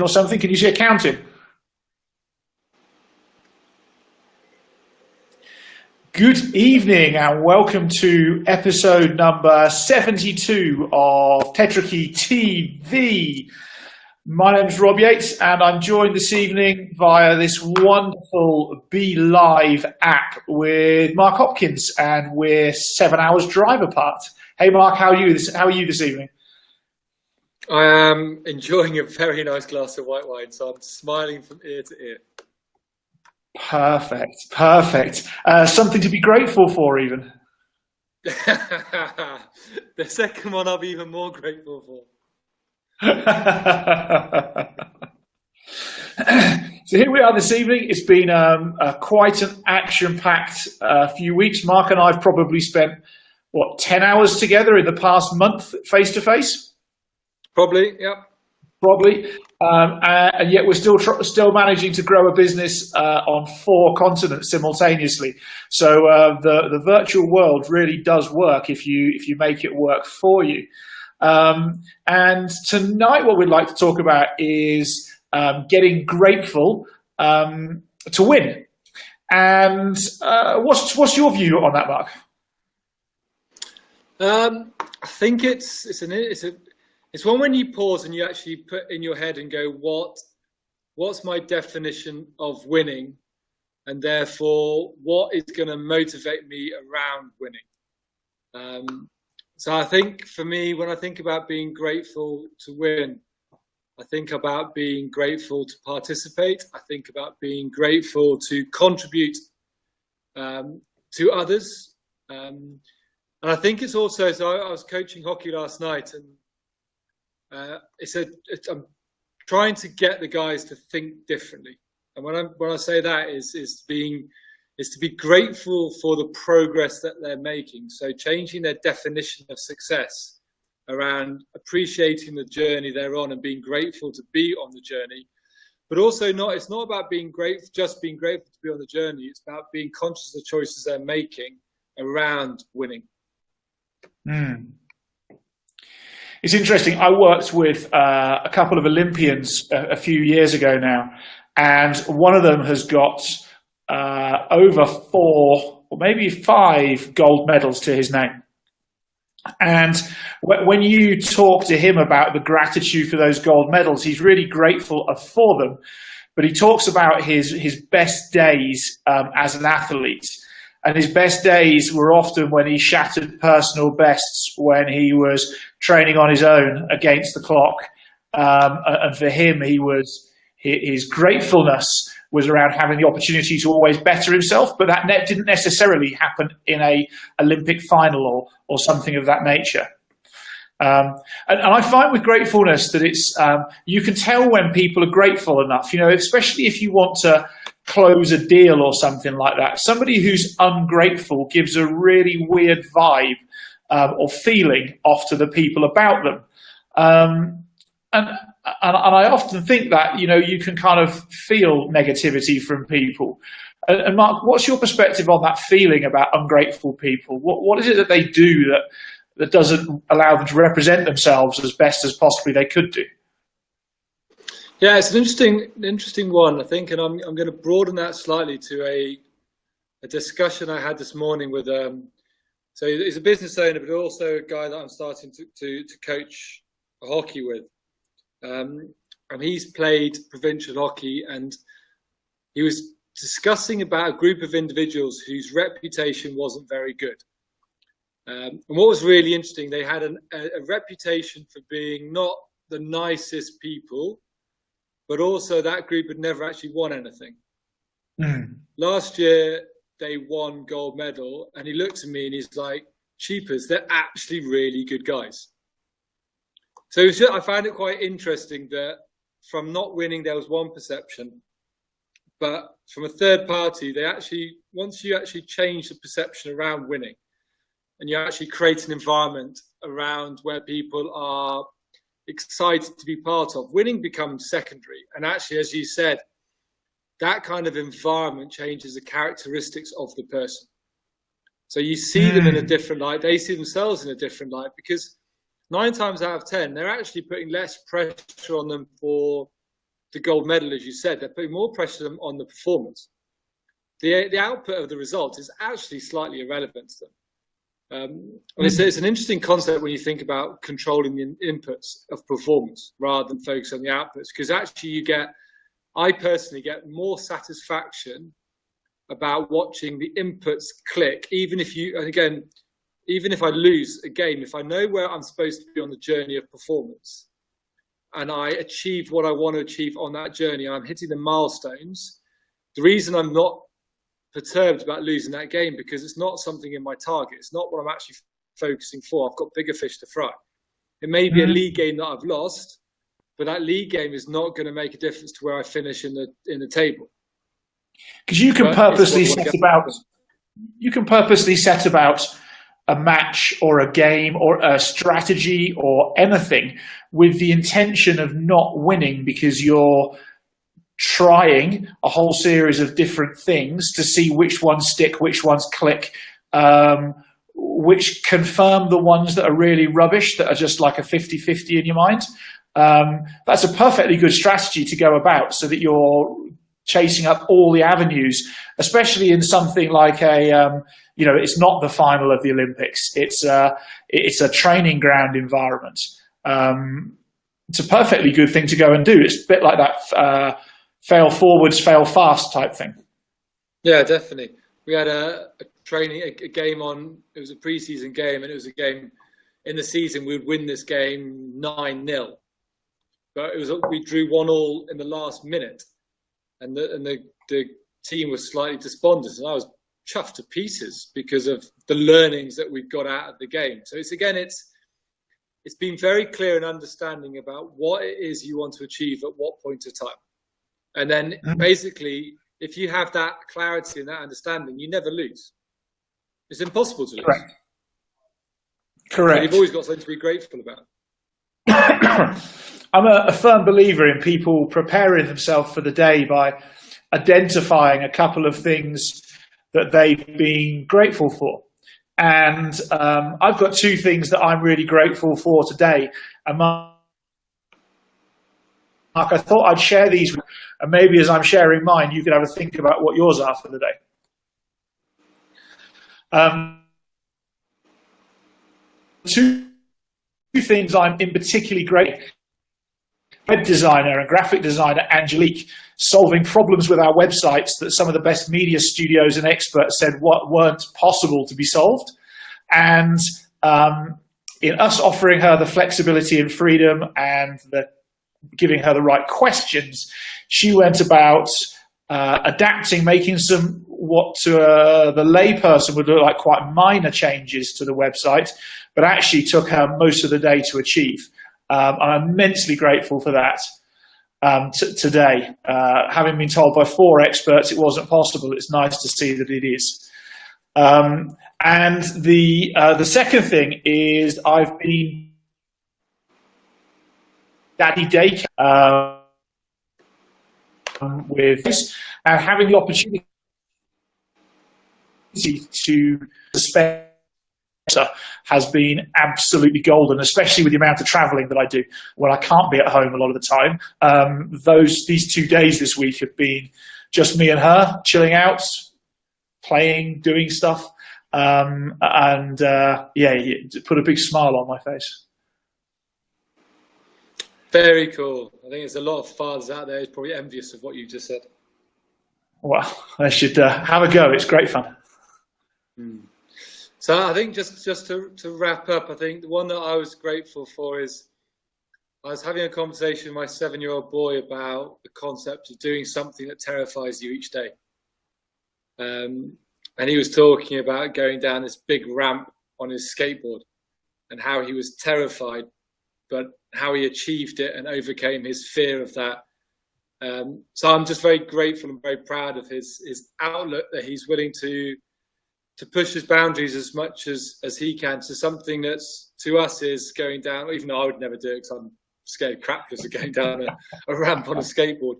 or something. Can you see it counting? Good evening and welcome to episode number 72 of Tetrakey TV. My name is Rob Yates and I'm joined this evening via this wonderful Be Live app with Mark Hopkins, and we're 7 hours drive apart. Hey Mark, how are you this evening? I am enjoying a very nice glass of white wine, so I'm smiling from ear to ear. Perfect. Something to be grateful for, even. The second one I'll be even more grateful for. So here we are this evening. It's been quite an action-packed few weeks. Mark and I have probably spent, 10 hours together in the past month, face-to-face? Probably, yeah. Probably, and yet we're still managing to grow a business on 4 continents simultaneously. So the virtual world really does work if you make it work for you. And tonight, what we'd like to talk about is getting grateful to win. And what's your view on that, Mark? I think it's one when you pause and you actually put in your head and go, what's my definition of winning? And therefore, what is going to motivate me around winning? So I think for me, when I think about being grateful to win, I think about being grateful to participate. I think about being grateful to contribute to others. And I think it's also, so I was coaching hockey last night, and I'm trying to get the guys to think differently, and when I say that is to be grateful for the progress that they're making. So changing their definition of success around appreciating the journey they're on and being grateful to be on the journey, but also it's not about being grateful, just being grateful to be on the journey. It's about being conscious of the choices they're making around winning. It's interesting. I worked with a couple of Olympians a few years ago now, and one of them has got over 4 or maybe 5 gold medals to his name. And when you talk to him about the gratitude for those gold medals, he's really grateful for them. But he talks about his best days as an athlete. And his best days were often when he shattered personal bests, when he was training on his own against the clock. And for him, his gratefulness was around having the opportunity to always better himself, but that didn't necessarily happen in a Olympic final or something of that nature. And I find with gratefulness that it's you can tell when people are grateful enough, especially if you want to close a deal or something like that. Somebody who's ungrateful gives a really weird vibe or feeling off to the people about them. And I often think that, you can kind of feel negativity from people. And Mark, what's your perspective on that feeling about ungrateful people? What is it that they do that doesn't allow them to represent themselves as best as possibly they could do? Yeah, it's an interesting one, I think, and I'm going to broaden that slightly to a discussion I had this morning with so he's a business owner, but also a guy that I'm starting to coach hockey with. And he's played provincial hockey, and he was discussing about a group of individuals whose reputation wasn't very good. And what was really interesting, they had a reputation for being not the nicest people, but also that group had never actually won anything. Last year, they won gold medal, and he looked at me and he's like, "Cheapers, they're actually really good guys." So I found it quite interesting that from not winning, there was one perception, but from a third party, once you actually change the perception around winning, and you actually create an environment around where people are excited to be part of, winning becomes secondary. And actually, as you said, that kind of environment changes the characteristics of the person. So you see them in a different light. They see themselves in a different light, because 9 times out of 10, they're actually putting less pressure on them for the gold medal, as you said, they're putting more pressure on the performance. The output of the result is actually slightly irrelevant to them. And it's an interesting concept when you think about controlling the inputs of performance rather than focus on the outputs, because actually I personally get more satisfaction about watching the inputs click, even if I lose a game, if I know where I'm supposed to be on the journey of performance and I achieve what I want to achieve on that journey, I'm hitting the milestones. The reason I'm not perturbed about losing that game because it's not something in my target. It's not what I'm actually focusing for. I've got bigger fish to fry. It may be a league game that I've lost, but that league game is not going to make a difference to where I finish in the table. Because you can purposely set about a match or a game or a strategy or anything with the intention of not winning, because you're trying a whole series of different things to see which ones stick, which ones click, which confirm the ones that are really rubbish, that are just like a 50-50 in your mind. That's a perfectly good strategy to go about, so that you're chasing up all the avenues, especially in something like it's not the final of the Olympics. It's a training ground environment. It's a perfectly good thing to go and do. It's a bit like that fail forwards, fail fast type thing. Yeah, definitely. We had a game on, it was a preseason game, and it was a game in the season we would win this game 9-0. But we drew 1-1 in the last minute, and the team was slightly despondent, and I was chuffed to pieces because of the learnings that we've got out of the game. So it's been very clear and understanding about what it is you want to achieve at what point of time. And then basically, if you have that clarity and that understanding, you never lose. It's impossible to lose. Correct. And you've always got something to be grateful about. I'm a firm believer in people preparing themselves for the day by identifying a couple of things that they've been grateful for. And I've got two things that I'm really grateful for today. And Mark, I thought I'd share these, and maybe as I'm sharing mine, you can have a think about what yours are for the day. Two things I'm in particularly great. Web designer and graphic designer Angelique, solving problems with our websites that some of the best media studios and experts said weren't possible to be solved. And in us offering her the flexibility and freedom and giving her the right questions, she went about adapting, making some what to the layperson would look like quite minor changes to the website, but actually took her most of the day to achieve. I'm immensely grateful for that today. Having been told by 4 experts it wasn't possible, it's nice to see that it is. And the second thing is I've been daddy daycare with this, and having the opportunity to spend has been absolutely golden, especially with the amount of traveling that I do when I can't be at home a lot of the time. These 2 days this week have been just me and her chilling out, playing, doing stuff, and it put a big smile on my face. Very cool. I think there's a lot of fathers out there who's probably envious of what you just said. Well, they should have a go. It's great fun. So I think just to wrap up, I think the one that I was grateful for is I was having a conversation with my 7-year-old boy about the concept of doing something that terrifies you each day. And he was talking about going down this big ramp on his skateboard and how he was terrified, but how he achieved it and overcame his fear of that. So I'm just very grateful and very proud of his outlook, that he's willing to push his boundaries as much as he can to something that's to us is going down, even though I would never do it because I'm scared crapless of going down a ramp on a skateboard.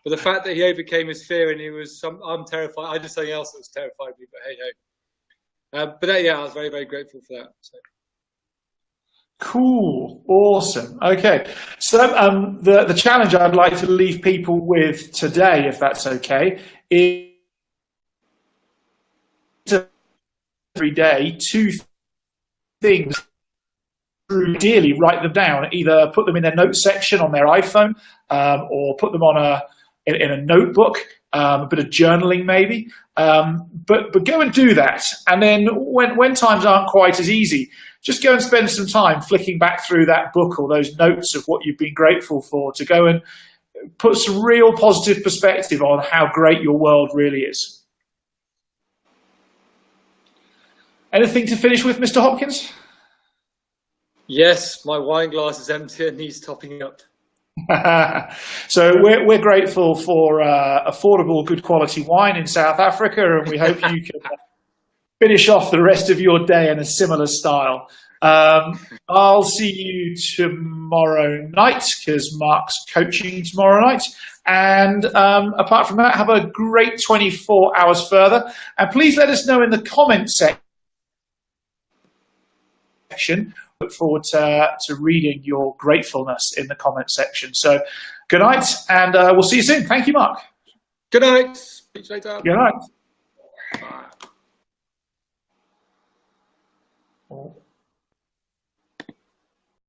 But the fact that he overcame his fear and I'm terrified. I did something else that was terrified me, but hey ho. I was very, very grateful for that. So. Cool. Awesome. Okay. So the challenge I'd like to leave people with today, if that's okay, is every day two things. Ideally, write them down. Either put them in their notes section on their iPhone, or put them on in a notebook, a bit of journaling maybe. But go and do that. And then when times aren't quite as easy, just go and spend some time flicking back through that book or those notes of what you've been grateful for, to go and put some real positive perspective on how great your world really is. Anything to finish with, Mr. Hopkins? Yes, my wine glass is empty and needs topping up. So we're grateful for affordable, good quality wine in South Africa, and we hope you can finish off the rest of your day in a similar style. I'll see you tomorrow night, because Mark's coaching tomorrow night. And apart from that, have a great 24 hours further. And please let us know in the comments section. Look forward to reading your gratefulness in the comment section. So good night, and we'll see you soon. Thank you, Mark. Good night. Speak later. Good night. Bye.